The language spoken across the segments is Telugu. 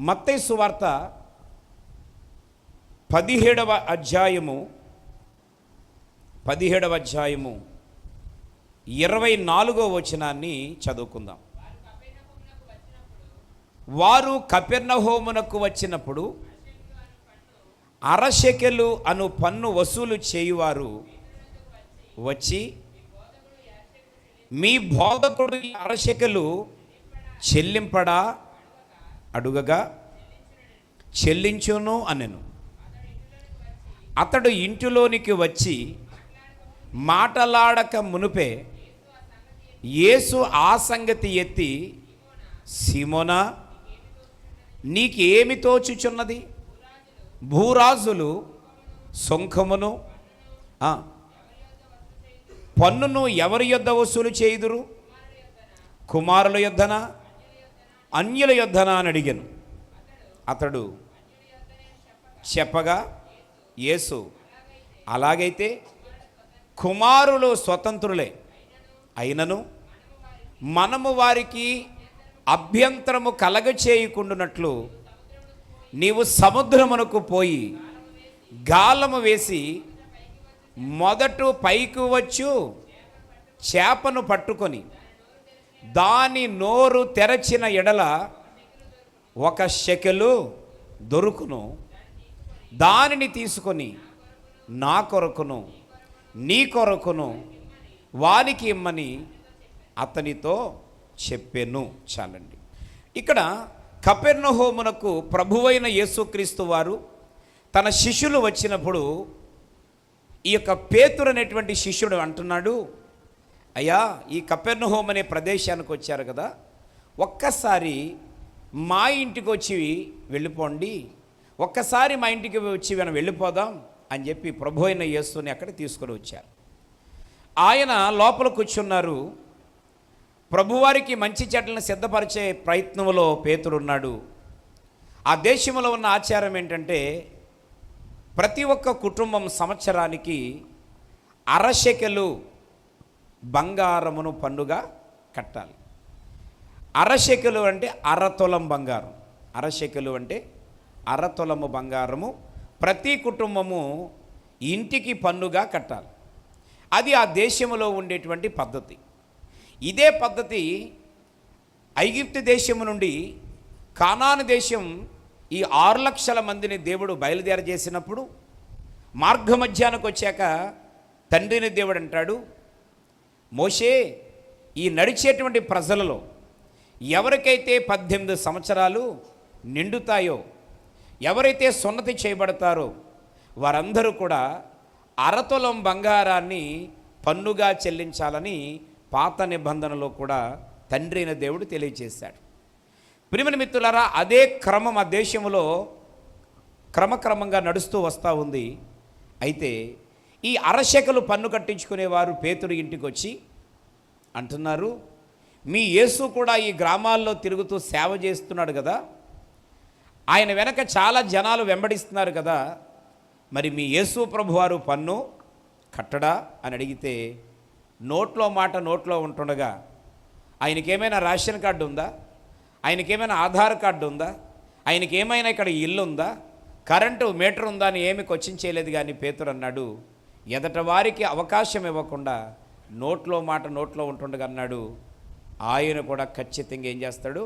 మత్తయి సువార్త 17వ అధ్యాయము 24వ వచనాన్ని చదువుకుందాం. వారు కపెర్నహూమునకు వచ్చినప్పుడు అరశెకెలు అను పన్ను వసూలు చేయువారు వచ్చి, మీ బోధకుడు అరశెకెలు చెల్లింపడా అడుగగా, చెల్లించును అనెను. అతడు ఇంటిలోనికి వచ్చి మాటలాడక మునుపే యేసు ఆ సంగతి ఎత్తి, సీమోనా, నీకేమి తోచుచున్నది? భూరాజులు సొంఖమును పన్నును ఎవరి యొద్ద వసూలు చేయుదురు? కుమారుల యొద్దనా, అన్యుల యొద్దనా అని అడిగాను. అతడు చెప్పగా యేసు, అలాగైతే కుమారులు స్వతంత్రులే, అయినను మనము వారికి అభ్యంతరము కలగచేయకుండునట్లు నీవు సముద్రమునకు పోయి గాలము వేసి మొదట పైకి వచ్చు చేపను పట్టుకొని దాని నోరు తెరచిన ఎడల 1 షెకెలు దొరుకును. దానిని తీసుకొని నా కొరకును నీ కొరకును వానికి ఇమ్మని అతనితో చెప్పెను. చాలండి. ఇక్కడ కపెర్నహూమునకు ప్రభువైన యేసుక్రీస్తు వారు తన శిష్యులు వచ్చినప్పుడు ఈ యొక్క పేతురు అనేటువంటి శిష్యుడు అంటున్నాడు, అయ్యా, ఈ కపెర్నహూము అనే ప్రదేశానికి వచ్చారు కదా, ఒక్కసారి మా ఇంటికి వచ్చి వెళ్ళిపోండి, ఒక్కసారి మా ఇంటికి వచ్చి మనం వెళ్ళిపోదాం అని చెప్పి ప్రభు అయిన యేసుని అక్కడ తీసుకొని వచ్చారు. ఆయన లోపల కూర్చున్నారు. ప్రభువారికి మంచి చెడ్డలను సిద్ధపరిచే ప్రయత్నంలో పేతురున్నాడు. ఆ దేశంలో ఉన్న ఆచారం ఏంటంటే, ప్రతి ఒక్క కుటుంబం సంవత్సరానికి అరశెకెలు బంగారమును పన్నుగా కట్టాలి. అరశెకెలు అంటే అరతొలం బంగారం. అరశెకెలు అంటే అరతొలము బంగారము ప్రతి కుటుంబము ఇంటికి పన్నుగా కట్టాలి. అది ఆ దేశంలో ఉండేటువంటి పద్ధతి. ఇదే పద్ధతి ఐగుప్తు దేశము నుండి కానాను దేశం ఈ 6 లక్షల మందిని దేవుడు బయలుదేరజేసినప్పుడు మార్గమధ్యానికి వచ్చాక తండ్రిని దేవుడు అంటాడు, మోషే, ఈ నడిచేటువంటి ప్రజలలో ఎవరికైతే 18 సంవత్సరాలు నిండుతాయో, ఎవరైతే సున్నతి చేయబడతారో వారందరూ కూడా అరతొలం బంగారాన్ని పన్నుగా చెల్లించాలని పాత నిబంధనలో కూడా తండ్రి అయిన దేవుడు తెలియజేశాడు. ప్రియమైన మిత్రులారా, అదే క్రమం ఆ దేశంలో క్రమక్రమంగా నడుస్తూ వస్తూ ఉంది. అయితే ఈ అరశెకలు పన్ను కట్టించుకునేవారు పేతురు ఇంటికి వచ్చి అంటున్నారు, మీ యేసు కూడా ఈ గ్రామాల్లో తిరుగుతూ సేవ చేస్తున్నాడు కదా, ఆయన వెనక చాలా జనాలు వెంబడిస్తున్నారు కదా, మరి మీ యేసు ప్రభువారు పన్ను కట్టడా అని అడిగితే, నోట్లో మాట నోట్లో ఉంటుండగా ఆయనకేమైనా రేషన్ కార్డు ఉందా, ఆయనకేమైనా ఆధార్ కార్డు ఉందా, ఆయనకేమైనా ఇక్కడ ఇల్లు ఉందా, కరెంటు మీటర్ ఉందా అని ఏమి క్వశ్చన్ చేయలేదు. కానీ పేతురు అన్నాడు, ఎదట వారికి అవకాశం ఇవ్వకుండా నోట్లో మాట నోట్లో ఉంటుండగా అన్నాడు, ఆయన కూడా ఖచ్చితంగా ఏం చేస్తాడు?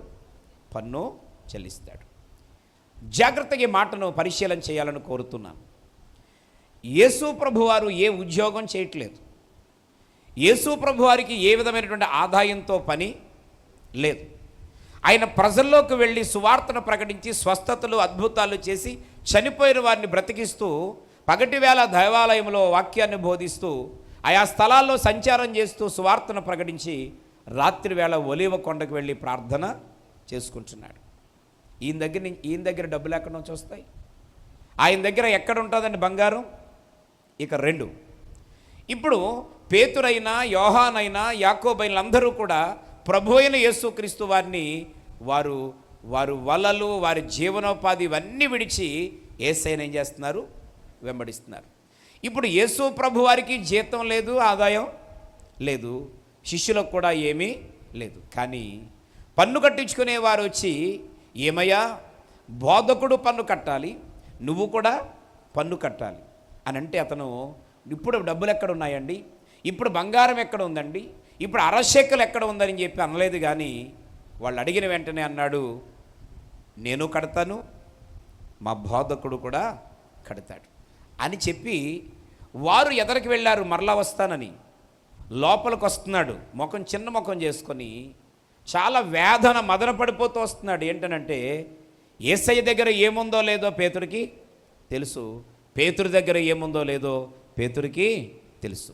పన్ను చెల్లిస్తాడు. జాగ్రత్తగా ఈ మాటను పరిశీలన చేయాలని కోరుతున్నాను. యేసు ప్రభువారు ఏ ఉద్యోగం చేయట్లేదు. యేసు ప్రభువారికి ఏ విధమైనటువంటి ఆదాయంతో పని లేదు. ఆయన ప్రజల్లోకి వెళ్ళి సువార్తను ప్రకటించి స్వస్థతలు అద్భుతాలు చేసి చనిపోయిన వారిని బ్రతికిస్తూ పగటి వేళ దేవాలయంలో వాక్యాన్ని బోధిస్తూ ఆయా స్థలాల్లో సంచారం చేస్తూ సువార్తను ప్రకటించి రాత్రి వేళ ఒలీవ కొండకు వెళ్ళి ప్రార్థన చేసుకుంటున్నాడు. ఈయన దగ్గర డబ్బులు ఎక్కడి నుంచి వస్తాయి? ఆయన దగ్గర ఎక్కడ ఉంటుందండి బంగారం? ఇక 2. ఇప్పుడు పేతురైనా యోహానైనా యాకోబైనా అందరూ కూడా ప్రభు అయిన యేసుక్రీస్తు వారిని వారు వలలు, వారి జీవనోపాధి ఇవన్నీ విడిచి యేసయ్యను ఏం చేస్తున్నారు? వెంబడిస్తున్నారు. ఇప్పుడు యేసు ప్రభు వారికి జీతం లేదు, ఆదాయం లేదు, శిష్యులకు కూడా ఏమీ లేదు. కానీ పన్ను కట్టించుకునేవారు వచ్చి, ఏమయ్యా, బోధకుడు పన్ను కట్టాలి, నువ్వు కూడా పన్ను కట్టాలి అని అంటే అతను, ఇప్పుడు డబ్బులు ఎక్కడ ఉన్నాయండి, ఇప్పుడు బంగారం ఎక్కడ ఉందండి, ఇప్పుడు అరశేకలు ఎక్కడ ఉందని చెప్పి అనలేదు. కానీ వాళ్ళు అడిగిన వెంటనే అన్నాడు, నేను కడతాను, మా బోధకుడు కూడా కడతాడు అని చెప్పి వారు ఎదరికి వెళ్ళారు. మరలా వస్తానని లోపలికి వస్తున్నాడు, ముఖం చిన్న ముఖం చేసుకొని చాలా వేదన మదన పడిపోతూ వస్తున్నాడు. ఏంటనంటే యేసయ్య దగ్గర ఏముందో లేదో పేతురికి తెలుసు, పేతురు దగ్గర ఏముందో లేదో పేతురికి తెలుసు.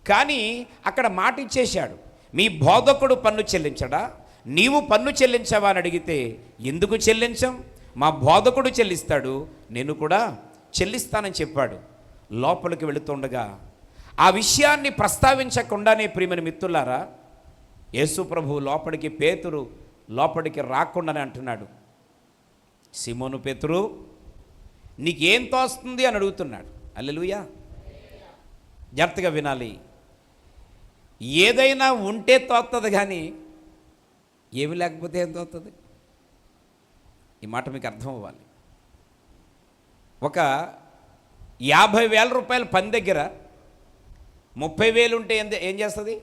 కానీ అక్కడ మాట ఇచ్చేశాడు, మీ బోధకుడు పన్ను చెల్లించడా, నీవు పన్ను చెల్లించవా అని అడిగితే, ఎందుకు చెల్లించం, మా బోధకుడు చెల్లిస్తాడు, నేను కూడా చెల్లిస్తానని చెప్పాడు. లోపలికి వెళుతుండగా ఆ విషయాన్ని ప్రస్తావించకుండానే ప్రియమైన మిత్రులారా, యేసు ప్రభు లోపలికి, పేతురు లోపలికి రాకుండానే అంటున్నాడు, సిమోను పేతురు, నీకేం తోస్తుంది అని అడుగుతున్నాడు. హల్లెలూయా. జాగ్రత్తగా వినాలి. ఏదైనా ఉంటే తోస్తుంది, కానీ ఏమి లేకపోతే ఏం తోస్తుంది? ఈ మాట మీకు అర్థం అవ్వాలి. ఒక 50,000 రూపాయల పని దగ్గర 30,000 ఉంటే ఏం చేస్తుంది?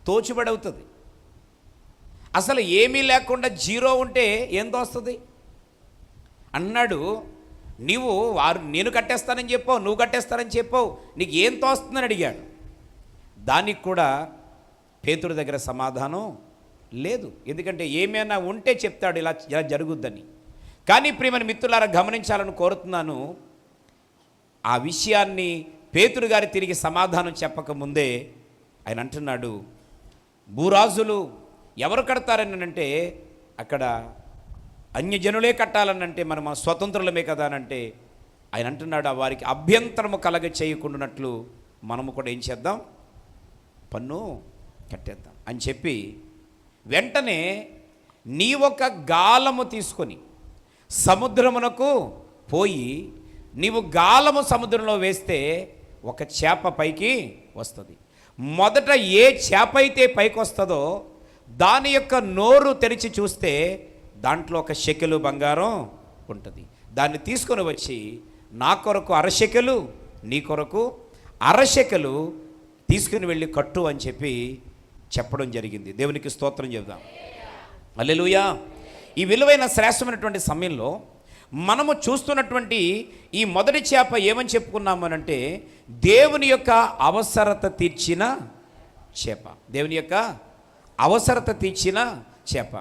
తోచుబడి అవుతుంది. అసలు ఏమీ లేకుండా జీరో ఉంటే ఏం తోస్తుంది అన్నాడు. నేను కట్టేస్తానని చెప్పావు, నువ్వు కట్టేస్తానని చెప్పావు, నీకు ఏం తోస్తుందని అడిగాడు. దానికి కూడా పేతురు దగ్గర సమాధానం లేదు. ఎందుకంటే ఏమైనా ఉంటే చెప్తాడు, ఇలా జరుగుద్దని. కానీ ప్రియమైన మిత్రులారా, గమనించాలని కోరుతున్నాను, ఆ విషయాన్ని పేతురు గారి తిరిగి సమాధానం చెప్పకముందే ఆయన అంటున్నాడు, భూరాజులు ఎవరు కడతారని అంటే అక్కడ అన్యజనులే కట్టాలనంటే మనం స్వతంత్రులమే కదా అని అంటే ఆయన అంటున్నాడు, వారికి అభ్యంతరము కలగ చేయకుండానట్లు మనము కూడా ఏం చేద్దాం, పన్ను కట్టేద్దాం అని చెప్పి వెంటనే నీ ఒక గాలము తీసుకొని సముద్రమునకు పోయి నీవు గాలము సముద్రంలో వేస్తే ఒక చేప పైకి వస్తుంది. మొదట ఏ చేప అయితే పైకి వస్తుందో దాని యొక్క నోరు తెరిచి చూస్తే దాంట్లో ఒక షెకెలు బంగారం ఉంటుంది. దాన్ని తీసుకొని వచ్చి నా కొరకు అరశెకెలు, నీ కొరకు అరశెకెలు తీసుకుని వెళ్ళి కట్టు అని చెప్పి చెప్పడం జరిగింది. దేవునికి స్తోత్రం చెబుదాం. హల్లెలూయా. ఈ విలువైన శ్రేష్టమైనటువంటి సమయంలో మనము చూస్తున్నటువంటి ఈ మొదటి చేప ఏమని చెప్పుకున్నాము అంటే దేవుని యొక్క అవసరత తీర్చిన చేప. దేవుని యొక్క అవసరత తీర్చిన చేప.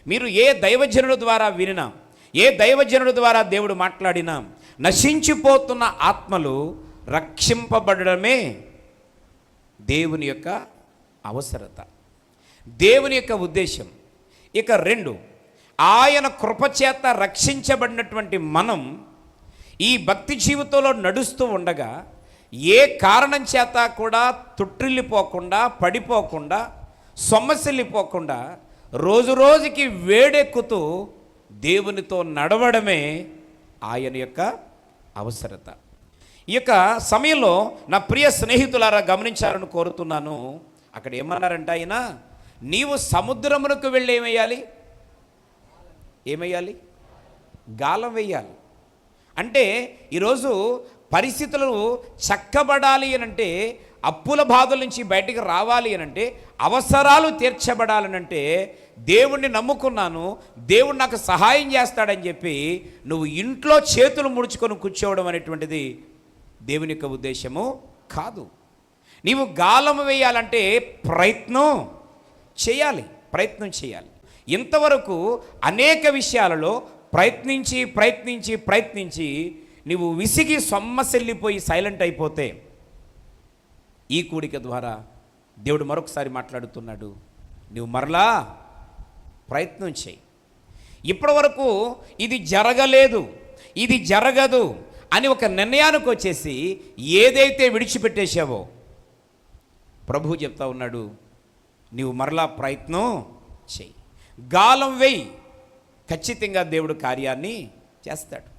మీరు ఏ దైవజనుల ద్వారా వినినా, ఏ దైవజనుల ద్వారా దేవుడు మాట్లాడినా, నశించిపోతున్న ఆత్మలు రక్షింపబడమే దేవుని యొక్క అవసరత, దేవుని యొక్క ఉద్దేశం. ఇక 2, ఆయన కృపచేత రక్షించబడినటువంటి మనం ఈ భక్తి జీవితంలో నడుస్తూ ఉండగా ఏ కారణం చేత కూడా తుట్టిల్లిపోకుండా, పడిపోకుండా, సొమ్మసిల్లిపోకుండా రోజు రోజుకి వేడెక్కుతూ దేవునితో నడవడమే ఆయన యొక్క అవసరత. ఈ యొక్క సమయంలో నా ప్రియ స్నేహితులారా గమనించాలని కోరుతున్నాను. అక్కడ ఏమన్నారంటే ఆయన, నీవు సముద్రమునకు వెళ్ళి ఏమయ్యాలి? గాలం వేయాలి. అంటే ఈరోజు పరిస్థితులు చక్కబడాలి అని అంటే, అప్పుల బాధల నుంచి బయటికి రావాలి అని అంటే, అవసరాలు తీర్చబడాలనంటే దేవుణ్ణి నమ్ముకున్నాను, దేవుడు నాకు సహాయం చేస్తాడని చెప్పి నువ్వు ఇంట్లో చేతులు ముడుచుకొని కూర్చోవడం అనేటువంటిది దేవుని యొక్క ఉద్దేశము కాదు. నీవు గాలం వేయాలంటే ప్రయత్నం చేయాలి. ఇంతవరకు అనేక విషయాలలో ప్రయత్నించి నీవు విసిగి సొమ్మసిల్లిపోయి సైలెంట్ అయిపోతే ఈ కూడిక ద్వారా దేవుడు మరొకసారి మాట్లాడుతున్నాడు, నువ్వు మరలా ప్రయత్నం చేయి. ఇప్పటి వరకు ఇది జరగలేదు, ఇది జరగదు అని ఒక నిర్ణయానికి వచ్చేసి ఏదైతే విడిచిపెట్టేశావో ప్రభువు చెప్తా ఉన్నాడు, నీవు మరలా ప్రయత్నం చేయి, గాలం వేయి, ఖచ్చితంగా దేవుడు కార్యాన్ని చేస్తాడు.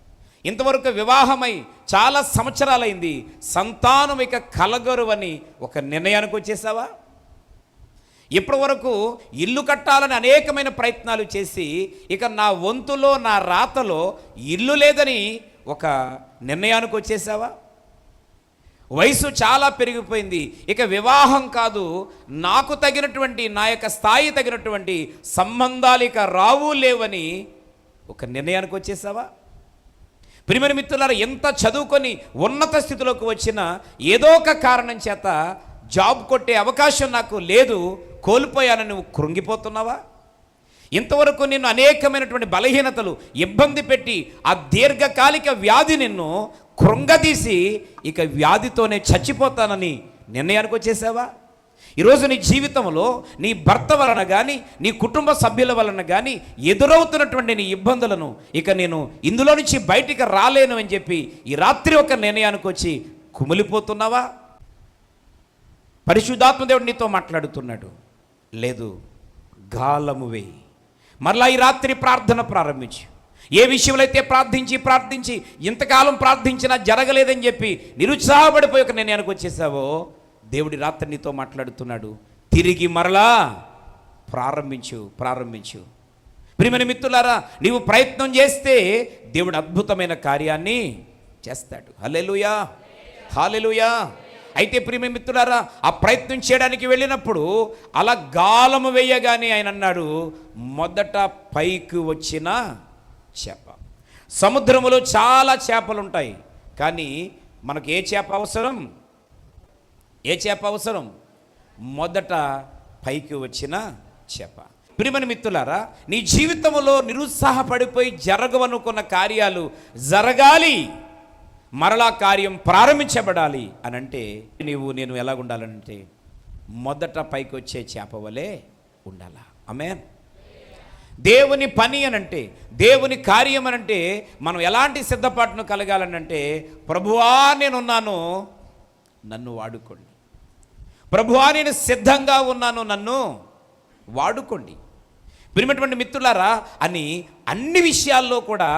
ఇంతవరకు వివాహమై చాలా సంవత్సరాలైంది, సంతానం ఇక కలగరు అని ఒక నిర్ణయానికి వచ్చేసావా? ఇప్పటి వరకు ఇల్లు కట్టాలని అనేకమైన ప్రయత్నాలు చేసి ఇక నా వంతులో నా రాతలో ఇల్లు లేదని ఒక నిర్ణయానికి వచ్చేసావా? వయసు చాలా పెరిగిపోయింది, ఇక వివాహం కాదు, నాకు తగినటువంటి నా యొక్క స్థాయి తగినటువంటి సంబంధాలు ఇక రావు లేవని ఒక నిర్ణయానికి వచ్చేసావా? ప్రియమైన మిత్రులారా, ఎంత చదువుకొని ఉన్నత స్థితిలోకి వచ్చినా ఏదో ఒక కారణం చేత జాబ్ కొట్టే అవకాశం నాకు లేదు, కోల్పోయానని నువ్వు కృంగిపోతున్నావా? ఇంతవరకు నిన్ను అనేకమైనటువంటి బలహీనతలు ఇబ్బంది పెట్టి ఆ దీర్ఘకాలిక వ్యాధి నిన్ను కృంగదీసి ఇక వ్యాధితోనే చచ్చిపోతానని నిర్ణయానికి వచ్చేసావా? ఈరోజు నీ జీవితంలో నీ భర్త వలన కానీ నీ కుటుంబ సభ్యుల వలన కానీ ఎదురవుతున్నటువంటి నీ ఇబ్బందులను ఇక నేను ఇందులో నుంచి బయటికి రాలేను అని చెప్పి ఈ రాత్రి ఒక నిర్ణయానికి వచ్చి కుమిలిపోతున్నావా? పరిశుద్ధాత్మ దేవుడు నీతో మాట్లాడుతున్నాడు. లేదు, గాలము వేయి. మరలా ఈ రాత్రి ప్రార్థన ప్రారంభించు. ఏ విషయంలో అయితే ప్రార్థించి ఇంతకాలం ప్రార్థించినా జరగలేదని చెప్పి నిరుత్సాహపడిపోయి ఒక నిర్ణయానికి వచ్చేసావో, దేవుడి రాత్రి నీతో మాట్లాడుతున్నాడు. తిరిగి మరలా ప్రారంభించు. ప్రియమైన మిత్రులారా, నీవు ప్రయత్నం చేస్తే దేవుడు అద్భుతమైన కార్యాన్ని చేస్తాడు. హల్లెలూయా, హల్లెలూయా. అయితే ప్రియమైన మిత్రులారా, ఆ ప్రయత్నం చేయడానికి వెళ్ళినప్పుడు అలా గాలము వేయగానే ఆయన అన్నాడు, మొదట పైకి వచ్చిన చేప. సముద్రములో చాలా చేపలు ఉంటాయి, కానీ మనకు ఏ చేప అవసరం? మొదట పైకి వచ్చిన చేప. ప్రియమైన మిత్రులారా, నీ జీవితంలో నిరుత్సాహపడిపోయి జరగవనుకున్న కార్యాలు జరగాలి, మరలా కార్యం ప్రారంభించబడాలి అని అంటే నేను ఎలా ఉండాలంటే మొదట పైకి వచ్చే చేప వలె ఉండాలా. ఆమేన్. దేవుని పని అనంటే, దేవుని కార్యం అనంటే మనం ఎలాంటి సిద్ధపాటును కలగాలనంటే, ప్రభువా నేనున్నాను, నన్ను వాడుకోండి. ప్రభువా నేను సిద్ధంగా ఉన్నాను, నన్ను వాడుకోండి. ప్రియమైనటువంటి మిత్రులారా, అని అన్ని విషయాల్లో కూడా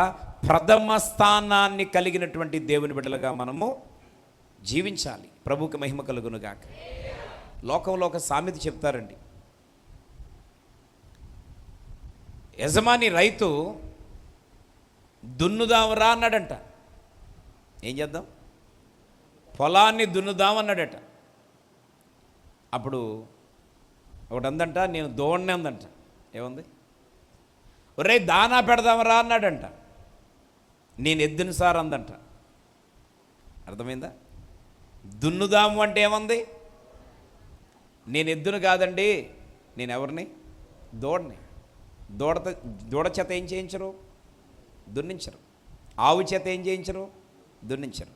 ప్రథమ స్థానాన్ని కలిగినటువంటి దేవుని బిడ్డలుగా మనము జీవించాలి. ప్రభువుకి మహిమ కలుగునుగాక. లోకంలో ఒక సామెత చెప్తారండి. యజమాని రైతు దున్నుదామరా అన్నాడంట. ఏం చేద్దాం? పొలాన్ని దున్నుదాం అన్నాడట. అప్పుడు ఒకటి అందంట, నేను దోణ్ణి అందంట. ఏముంది? ఒరే దానా పెడదామరా అన్నాడంట. నేను ఎద్దును సార్ అందంట. అర్థమైందా? దున్నుదాము అంటే ఏముంది? నేను ఎద్దును కాదండి, నేను ఎవరిని? దూడని. దూడ చేత ఏం చేయించరు? దున్నించరు. ఆవు చేత ఏం చేయించరు? దున్నించరు.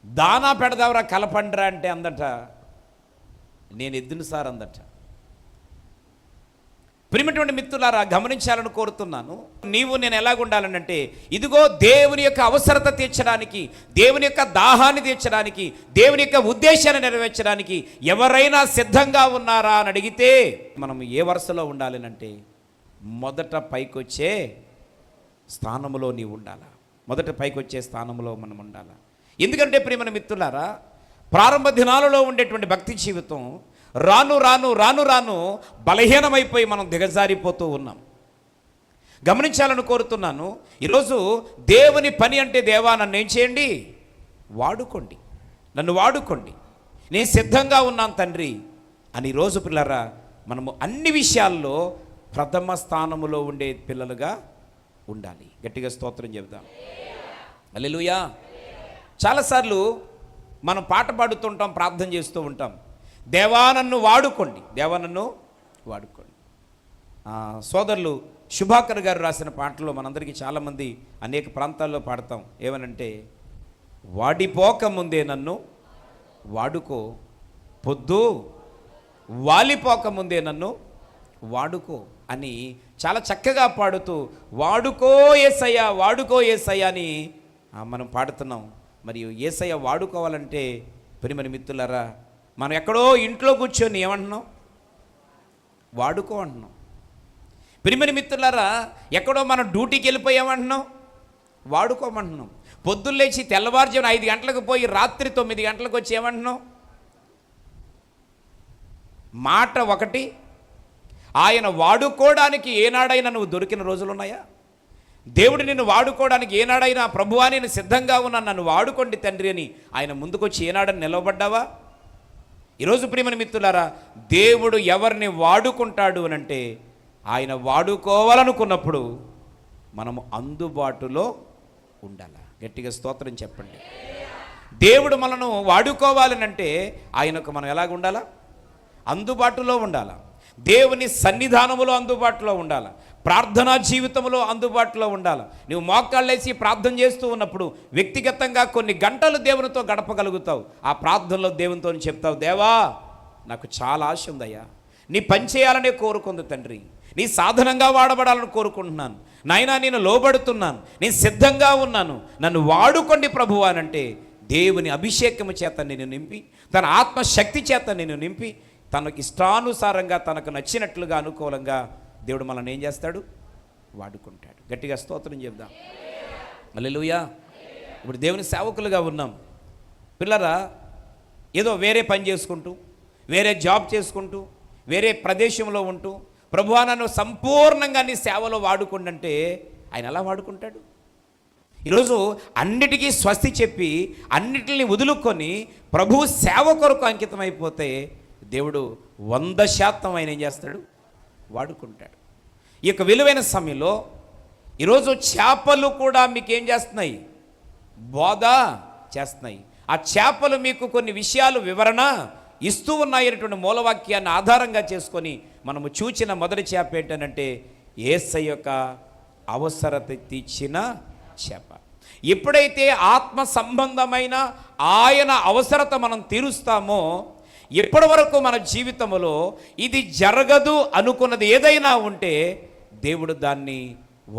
దానా పెడదావరా కలపండ్రా అంటే అందట, నేను ఎద్దును సార్ అందట. ప్రియమైనటువంటి మిత్రులారా, గమనించాలని కోరుతున్నాను. నేను ఎలాగుండాలనంటే, ఇదిగో దేవుని యొక్క అవసరత తీర్చడానికి, దేవుని యొక్క దాహాన్ని తీర్చడానికి, దేవుని యొక్క ఉద్దేశాన్ని నెరవేర్చడానికి ఎవరైనా సిద్ధంగా ఉన్నారా అని అడిగితే మనం ఏ వరుసలో ఉండాలనంటే, మొదట పైకొచ్చే స్థానంలో నీవు ఉండాలా. మొదట పైకొచ్చే స్థానంలో మనం ఉండాలా. ఎందుకంటే ప్రియమైన మిత్రులారా, ప్రారంభ దినాలలో ఉండేటువంటి భక్తి జీవితం రాను రాను రాను రాను బలహీనమైపోయి మనం దిగజారిపోతూ ఉన్నాం. గమనించాలని కోరుతున్నాను. ఈరోజు దేవుని పని అంటే, దేవా నన్ను ఏం చేయండి? వాడుకోండి, నన్ను వాడుకోండి, నేను సిద్ధంగా ఉన్నాను తండ్రి అని ఈరోజు పిల్లరా మనము అన్ని విషయాల్లో ప్రథమ స్థానములో ఉండే పిల్లలుగా ఉండాలి. గట్టిగా స్తోత్రం చెబుదాం. హల్లెలూయా. చాలాసార్లు మనం పాట పాడుతుంటాం, ప్రార్థన చేస్తూ ఉంటాం, దేవా నన్ను వాడుకోండి, దేవా నన్ను వాడుకోండి. సోదరులు శుభాకర్ గారు రాసిన పాటలో మనందరికీ చాలామంది అనేక ప్రాంతాల్లో పాడతాం. ఏమనంటే, వాడిపోకముందే నన్ను వాడుకో, పొద్దు వాలిపోకముందే నన్ను వాడుకో అని చాలా చక్కగా పాడుతూ వాడుకో యేసయ్యా, వాడుకో యేసయ్యా అని మనం పాడుతున్నాం. మరియు యేసయ్య వాడుకోవాలంటే ప్రియమైన మిత్రులారా, మనం ఎక్కడో ఇంట్లో కూర్చొని ఏమంటున్నాం? వాడుకో అంటున్నాం. ప్రియమైన మిత్రులారా, ఎక్కడో మనం డ్యూటీకి వెళ్ళిపోయామంటున్నాం, వాడుకోమంటున్నాం. పొద్దున్న లేచి తెల్లవారుజామున 5 గంటలకు పోయి రాత్రి 9 గంటలకు వచ్చి ఏమంటున్నాం? మాట ఒకటి, ఆయన వాడుకోవడానికి ఏనాడైనా నువ్వు దొరికిన రోజులున్నాయా? దేవుడు నిన్ను వాడుకోవడానికి ఏనాడైనా ప్రభువా నేను సిద్ధంగా ఉన్నాను, నన్ను వాడుకోండి తండ్రి అని ఆయన ముందుకొచ్చి ఏనాడని నిలవబడ్డావా? ఈరోజు ప్రియమైన మిత్రులారా, దేవుడు ఎవరిని వాడుకుంటాడు అని అంటే ఆయన వాడుకోవాలనుకున్నప్పుడు మనము అందుబాటులో ఉండాలి. గట్టిగా స్తోత్రం చెప్పండి. దేవుడు మనను వాడుకోవాలనంటే ఆయనకు మనం ఎలాగ ఉండాలా? అందుబాటులో ఉండాలా. దేవుని సన్నిధానములో అందుబాటులో ఉండాలి, ప్రార్థనా జీవితంలో అందుబాటులో ఉండాలి. నువ్వు మోకాళ్ళేసి ప్రార్థన చేస్తూ ఉన్నప్పుడు వ్యక్తిగతంగా కొన్ని గంటలు దేవునితో గడపగలుగుతావు. ఆ ప్రార్థనలో దేవునితో చెప్తావు, దేవా నాకు చాలా ఆశ ఉందయ్యా, నీ పని చేయాలనే కోరుకుంది తండ్రి, నీ సాధనంగా వాడబడాలని కోరుకుంటున్నాను నాయనా, నేను లోబడుతున్నాను, నేను సిద్ధంగా ఉన్నాను, నన్ను వాడుకోండి ప్రభువా అనంటే దేవుని అభిషేకము చేత నేను నింపి, తన ఆత్మశక్తి చేత నేను నింపి, తనకు ఇష్టానుసారంగా తనకు నచ్చినట్లుగా అనుకూలంగా దేవుడు మనల్ని ఏం చేస్తాడు? వాడుకుంటాడు. గట్టిగా స్తోత్రం చెప్దాం. హల్లెలూయా. ఇప్పుడు దేవుని సేవకులుగా ఉన్నాం. పిల్లరా, ఏదో వేరే పని చేసుకుంటూ, వేరే జాబ్ చేసుకుంటూ, వేరే ప్రదేశంలో ఉంటూ ప్రభువా నన్ను సంపూర్ణంగా నీ సేవలో వాడుకుంటే ఆయన ఎలా వాడుకుంటాడు? ఈరోజు అన్నిటికీ స్వస్తి చెప్పి అన్నిటిని వదులుకొని ప్రభు సేవ కొరకు అంకితమైపోతే దేవుడు 100% ఆయన ఏం చేస్తాడు? వాడుకుంటాడు. ఈ యొక్క విలువైన సమయంలో ఈరోజు చేపలు కూడా మీకు ఏం చేస్తున్నాయి? బోధ చేస్తున్నాయి. ఆ చేపలు మీకు కొన్ని విషయాలు వివరణ ఇస్తూ ఉన్నాయనేటువంటి మూలవాక్యాన్ని ఆధారంగా చేసుకొని మనము చూచిన మొదటి చేప ఏంటనంటే యేసయ్య యొక్క అవసరత తీర్చిన చేప. ఎప్పుడైతే ఆత్మ సంబంధమైన ఆయన అవసరత మనం తీరుస్తామో, ఎప్పటి వరకు మన జీవితంలో ఇది జరగదు అనుకున్నది ఏదైనా ఉంటే దేవుడు దాన్ని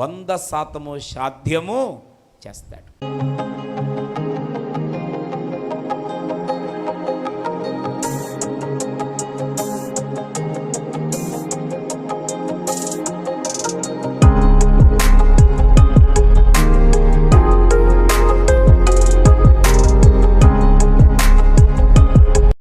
100% సాధ్యము చేస్తాడు.